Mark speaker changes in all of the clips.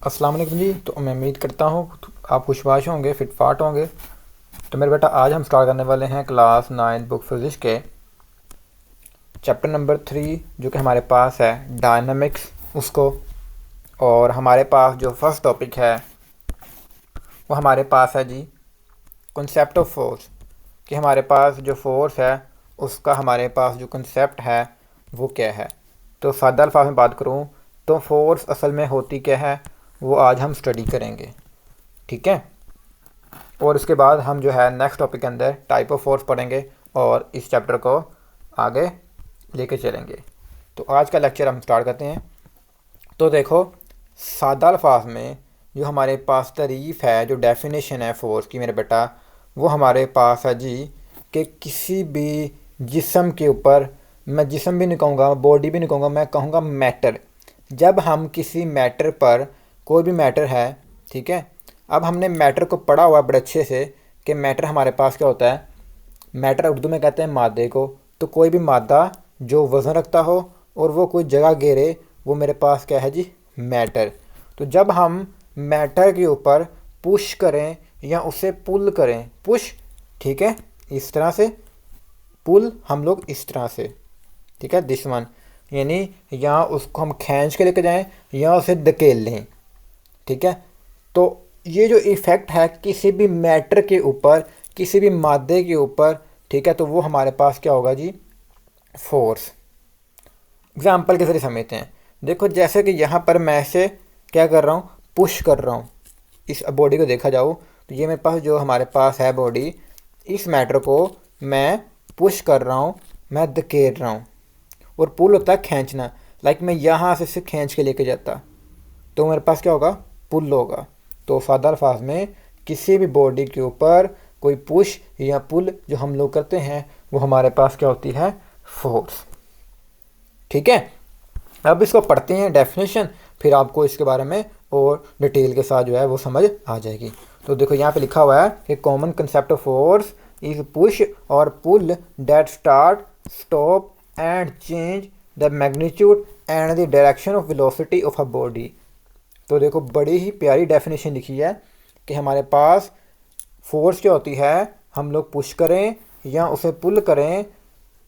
Speaker 1: अस्सलाम वालेकुम जी। तो मैं उम्मीद करता हूँ आप खुशबाश होंगे, फिट फाट होंगे। तो मेरे बेटा आज हम स्टार्ट करने वाले हैं क्लास 9 बुक फिजिक्स के चैप्टर नंबर 3 जो कि हमारे पास है डायनामिक्स उसको। और हमारे पास जो फर्स्ट टॉपिक है वो हमारे पास है जी कॉन्सेप्ट ऑफ फोर्स। कि हमारे पास जो फोर्स है उसका हमारे पास जो कॉन्सेप्ट है वो क्या है। तो सादा अल्फाज में बात करूँ तो फोर्स असल में होती क्या है वो आज हम स्टडी करेंगे, ठीक है। और उसके बाद हम जो है नेक्स्ट टॉपिक के अंदर टाइप ऑफ फोर्स पढ़ेंगे और इस चैप्टर को आगे लेके चलेंगे। तो आज का लेक्चर हम स्टार्ट करते हैं। तो देखो, सादा अल्फाज में जो हमारे पास तारीफ़ है, जो डेफिनेशन है फोर्स की मेरे बेटा, वो हमारे पास है जी कि किसी भी जिस्म के ऊपर, मैं जिस्म भी नहीं कहूँगा, बॉडी भी नहीं कहूँगा, मैं कहूँगा मैटर। जब हम किसी मैटर पर, कोई भी मैटर है, ठीक है। अब हमने मैटर को पढ़ा हुआ बड़े अच्छे से कि मैटर हमारे पास क्या होता है। मैटर उर्दू में कहते हैं मादे को। तो कोई भी मादा जो वज़न रखता हो और वो कोई जगह घेरे, वो मेरे पास क्या है जी, मैटर। तो जब हम मैटर के ऊपर पुश करें या उसे पुल करें, पुश, ठीक है, इस तरह से, पुल हम लोग इस तरह से, ठीक है, दिस वन, यानी या उसको हम खींच के लेके जाएं या उसे धकेल लें, ठीक है। तो ये जो इफ़ेक्ट है किसी भी मैटर के ऊपर, किसी भी मादे के ऊपर, ठीक है, तो वो हमारे पास क्या होगा जी, फोर्स। एग्जाम्पल के ज़रिए समझते हैं। देखो, जैसे कि यहाँ पर मैं इसे क्या कर रहा हूँ, पुश कर रहा हूँ। इस बॉडी को देखा जाओ तो ये मेरे पास जो हमारे पास है बॉडी, इस मैटर को मैं पुश कर रहा हूँ, मैं धकेल रहा हूँ। और पुल होता है खींचना, लाइक मैं यहाँ से इसे खींच के लेके जाता तो मेरे पास क्या होगा, पुल होगा। तो सादा अल्फाज में किसी भी बॉडी के ऊपर कोई पुश या पुल जो हम लोग करते हैं वो हमारे पास क्या होती है, फोर्स, ठीक है। अब इसको पढ़ते हैं डेफिनेशन, फिर आपको इसके बारे में और डिटेल के साथ जो है वो समझ आ जाएगी। तो देखो यहाँ पे लिखा हुआ है कि common concept of force is push और pull that start, stop and change the magnitude and the direction of velocity of a body. तो देखो, बड़ी ही प्यारी डेफिनेशन लिखी है कि हमारे पास फोर्स क्या होती है, हम लोग पुश करें या उसे पुल करें,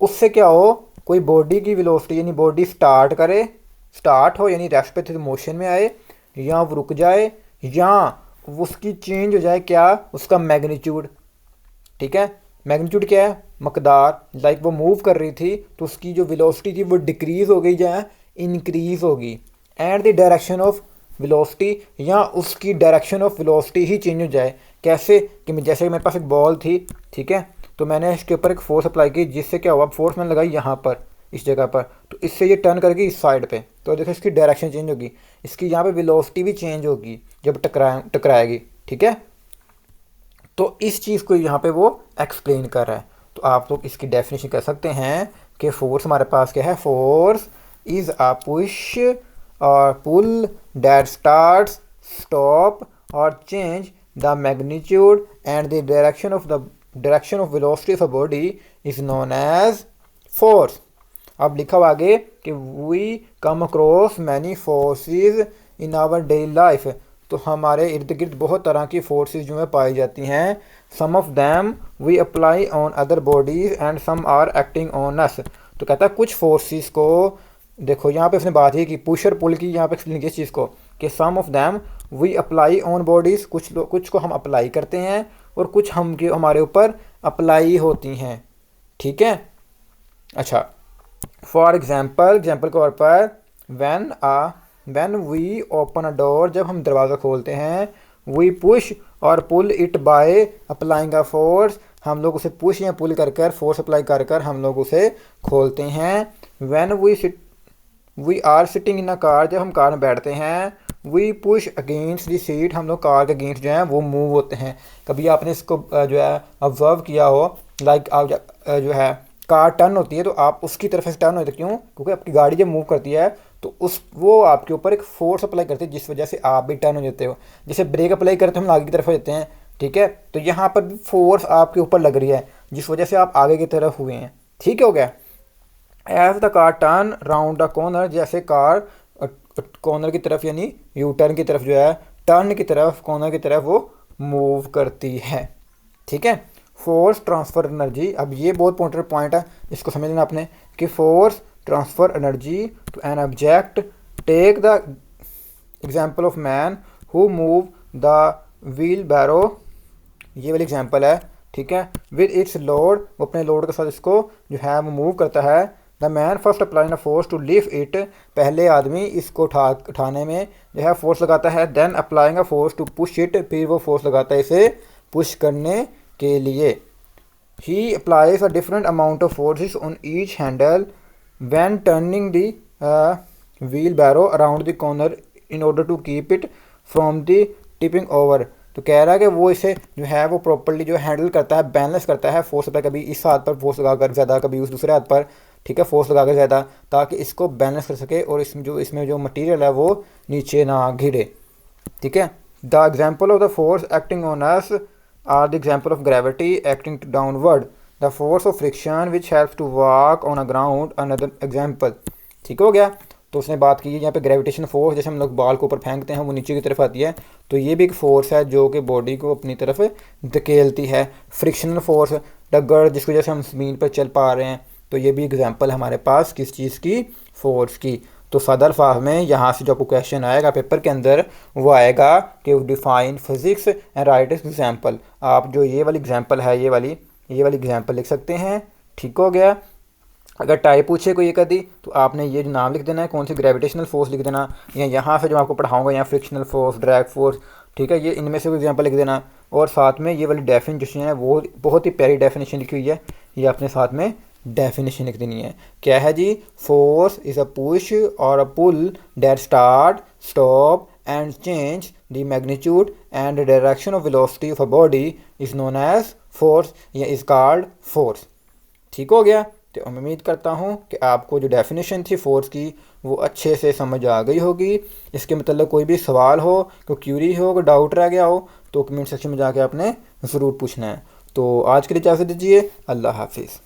Speaker 1: उससे क्या हो, कोई बॉडी की वेलोसिटी यानी बॉडी स्टार्ट करे, स्टार्ट हो यानी रेस्ट पे थे तो मोशन में आए, या वो रुक जाए, या उसकी चेंज हो जाए क्या, उसका मैग्नीट्यूड, ठीक है। मैग्नीट्यूड क्या है, मकदार, लाइक वो मूव कर रही थी तो उसकी जो वेलोसिटी थी वो डिक्रीज हो गई या इंक्रीज होगी। And the direction of velocity, या उसकी direction of velocity he change हो जाए। कैसे कि जैसे मेरे पास एक बॉल थी, ठीक है, तो मैंने इसके ऊपर एक फोर्स अप्लाई की, जिससे क्या हुआ, फोर्स मैंने लगाई यहाँ पर, इस जगह पर, तो इससे ये टर्न करके इस साइड पे, तो देखो इसकी डायरेक्शन चेंज होगी, इसकी यहाँ पे वेलोसिटी भी चेंज होगी जब टकराएगी, ठीक है। तो इस चीज़ को यहाँ पे वो एक्सप्लेन कर रहा है। तो आप लोग इसकी डेफिनेशन कह सकते हैं कि फोर्स हमारे पास क्या है, फोर्स इज अ पुश और पुल दैट स्टार्ट्स, स्टॉप और change the magnitude and the direction of velocity of a body is known as force. अब लिखा हुआ आगे कि we come across many forces in our daily life. तो हमारे इर्द गिर्द बहुत तरह की फोर्सेस जो है पाई जाती हैं। Some of them we apply on other bodies and some are acting on us. तो कहता है कुछ फोर्सेस को, देखो यहाँ पे उसने बात ही की पुश और पुल की, यहाँ पे एक्सप्लेन किया इस चीज़ को कि some of them we apply on bodies, कुछ को हम अप्लाई करते हैं और कुछ हमारे ऊपर अप्लाई होती हैं, ठीक है। अच्छा, फॉर एग्जाम्पल के तौर पर when we open a door, जब हम दरवाज़ा खोलते हैं, वी पुश और pull it by applying a force, हम लोग उसे पुश या पुल कर कर, फोर्स अप्लाई कर कर हम लोग उसे खोलते हैं। When we are sitting in a car, जब हम कार में बैठते हैं, we push against the seat, हम लोग कार के अगेंस्ट जो है वो मूव होते हैं। कभी आपने इसको जो है ऑब्जर्व किया हो, लाइक आप जो है कार टर्न होती है तो आप उसकी तरफ से टर्न होते, क्यों, क्योंकि आपकी गाड़ी जब मूव करती है तो वो आपके ऊपर एक फोर्स अप्लाई करती है जिस वजह से आप भी टर्न हो जाते हो। जैसे ब्रेक अप्लाई करते हैं हम आगे की तरफ हो जाते हैं, ठीक है। तो यहाँ पर भी फोर्स आपके ऊपर लग रही है जिस वजह से आप आगे की तरफ हुए हैं, ठीक हो गया। As the car turn round the corner, जैसे कार कॉर्नर की तरफ यानी यू टर्न की तरफ जो है, टर्न की तरफ, कॉर्नर की तरफ वो मूव करती है। ठीक है। फोर्स ट्रांसफ़र एनर्जी, अब ये बहुत इंपॉर्टेंट पॉइंट है, इसको समझ लेना आपने कि force transfer energy to an object, take the example of man who move the wheelbarrow, ये वाली एग्जांपल है। ठीक है। विद इट्स लोड, वो अपने लोड के साथ इसको जो है वो मूव करता है। The man first applying a force to lift it, पहले आदमी इसको उठाने में जो है फोर्स लगाता है। Then applying a force to push it, फिर वो फोर्स लगाता है इसे पुश करने के लिए। He applies a different amount of forces on each handle when turning the wheelbarrow around the corner in order to keep it from the tipping over. तो कह रहा है कि वो इसे जो है वो प्रॉपर्ली जो हैंडल करता है, बैलेंस करता है फोर्स पर, कभी इस हाथ पर फोर्स लगाकर ज़्यादा, कभी उस दूसरे हाथ पर, ठीक है, फोर्स लगाकर ज़्यादा, ताकि इसको बैलेंस कर सके और इसमें जो मटेरियल है वो नीचे ना गिरे। ठीक है। The example of the force acting on us are the example of gravity acting downward, the force of friction which helps to walk on a ground, another example. ठीक हो गया। तो उसने बात की यहाँ पे ग्रेविटेशन फोर्स, जैसे हम लोग बाल को ऊपर फेंकते हैं वो नीचे की तरफ आती है, तो ये भी एक फोर्स है जो कि बॉडी को अपनी तरफ धकेलती है। फ्रिक्शनल फोर्स, टगर जिसकी वजह से हम ज़मीन पर चल पा रहे हैं, तो ये भी एग्जांपल हमारे पास किस चीज़ की, फोर्स की। तो सादा अल्फाज में यहाँ से जो आपको क्वेश्चन आएगा पेपर के अंदर वो आएगा कि define physics and right example. आप जो ये वाली एग्जाम्पल है, ये वाली एग्जाम्पल लिख सकते हैं। ठीक हो गया। अगर टाइप पूछे कोई एक आदि तो आपने ये जो नाम लिख देना है, कौन सी ग्रेविटेशनल फोर्स लिख देना, या यहाँ से जो आपको पढ़ाऊंगा यहाँ फ्रिक्शनल फोर्स, ड्रैग फोर्स, ठीक है, ये इनमें से कोई एग्जांपल लिख देना। और साथ में ये वाली डेफिनेशन है, वो बहुत ही प्यारी डेफिनेशन लिखी हुई है, ये आपने साथ में डेफिनेशन लिख देनी है। क्या है जी? फोर्स इज़ अ पुश और a pull that start, stop and change the magnitude and direction of velocity of a body is known as force, या इज़ कॉल्ड फोर्स। ठीक हो गया। तो मैं उम्मीद करता हूँ कि आपको जो डेफिनेशन थी फोर्स की वो अच्छे से समझ आ गई होगी। इसके मतलब कोई भी सवाल हो, कोई क्यूरी हो, कोई डाउट रह गया हो तो कमेंट सेक्शन में जाके आपने ज़रूर पूछना है। तो आज के लिए इजाज़त दीजिए। अल्लाह हाफिज़।